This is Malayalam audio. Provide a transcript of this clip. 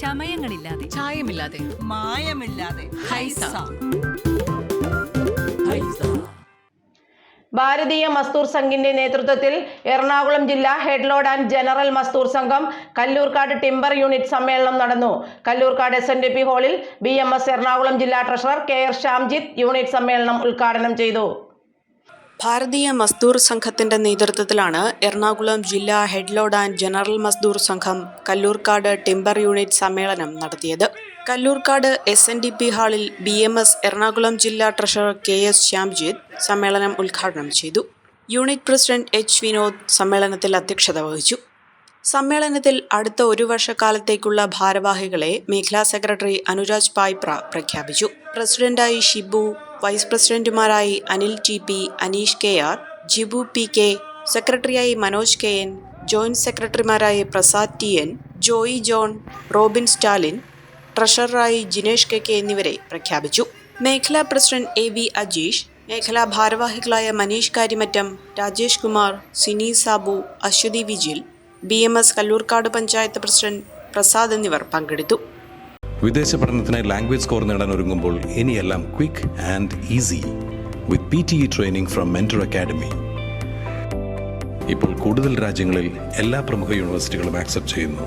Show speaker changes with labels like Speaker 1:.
Speaker 1: ചമയങ്ങളില്ലാതെ,
Speaker 2: ചായമില്ലാതെ,
Speaker 1: മായമില്ലാതെ. ഹൈസ.
Speaker 3: ഭാരതീയ മസ്ദൂർ സംഘിന്റെ നേതൃത്വത്തിൽ എറണാകുളം ജില്ലാ ഹെഡ് ലോഡ് ആൻഡ് ജനറൽ മസ്ദൂർ സംഘം കല്ലൂർക്കാട് ടിമ്പർ യൂണിറ്റ് സമ്മേളനം നടന്നു. കല്ലൂർക്കാട് SNDP ഹാളിൽ BMS എറണാകുളം ജില്ലാ ട്രഷറർ KR ശ്യാംജിത്ത് യൂണിറ്റ് സമ്മേളനം ഉദ്ഘാടനം ചെയ്തു.
Speaker 4: ഭാരതീയ മസ്ദൂർ സംഘത്തിന്റെ നേതൃത്വത്തിലാണ് എറണാകുളം ജില്ലാ ഹെഡ് ലോഡ് ആൻഡ് ജനറൽ മസ്ദൂർ സംഘം കല്ലൂർക്കാട് ടിമ്പർ യൂണിറ്റ് സമ്മേളനം നടത്തിയത്. കല്ലൂർക്കാട് SNDP ഹാളിൽ BMS എറണാകുളം ജില്ലാ ട്രഷറർ KS ശ്യാംജിത്ത് സമ്മേളനം ഉദ്ഘാടനം ചെയ്തു. യൂണിറ്റ് പ്രസിഡന്റ് H വിനോദ് സമ്മേളനത്തിൽ അധ്യക്ഷത വഹിച്ചു. സമ്മേളനത്തിൽ അടുത്ത ഒരു വർഷക്കാലത്തേക്കുള്ള ഭാരവാഹികളെ മേഖലാ സെക്രട്ടറി അനുരാജ് പായ്പ്ര പ്രഖ്യാപിച്ചു. പ്രസിഡന്റായി ഷിബു, വൈസ് പ്രസിഡന്റുമാരായി Anil TP, Aneesh KR, Jibu PK, സെക്രട്ടറിയായി മനോജ് KN, ജോയിന്റ് സെക്രട്ടറിമാരായി Prasad TN, Joy John, Robin Stalin, ട്രഷററായി ജിനേഷ് KK എന്നിവരെ പ്രഖ്യാപിച്ചു. മേഖലാ പ്രസിഡന്റ് AV അജീഷ്, മേഖലാ ഭാരവാഹികളായ മനീഷ് കാര്യമറ്റം, രാജേഷ് കുമാർ, സിനി സാബു, അശ്വതി വിജിൽ, BMS കല്ലൂർക്കാട് പഞ്ചായത്ത് പ്രസിഡന്റ് പ്രസാദ് എന്നിവർ പങ്കെടുത്തു.
Speaker 5: വിദേശ പഠനത്തിനായി ലാംഗ്വേജ് സ്കോർ നേടാൻ ഒരുങ്ങുമ്പോൾ ഇനിയെല്ലാം quick and easy with PTE training from mentor academy. ഇപ്പോൾ കൂടുതൽ രാജ്യങ്ങളിൽ എല്ലാ പ്രമുഖ യൂണിവേഴ്സിറ്റികളും ആക്സെപ്റ്റ് ചെയ്യുന്നു.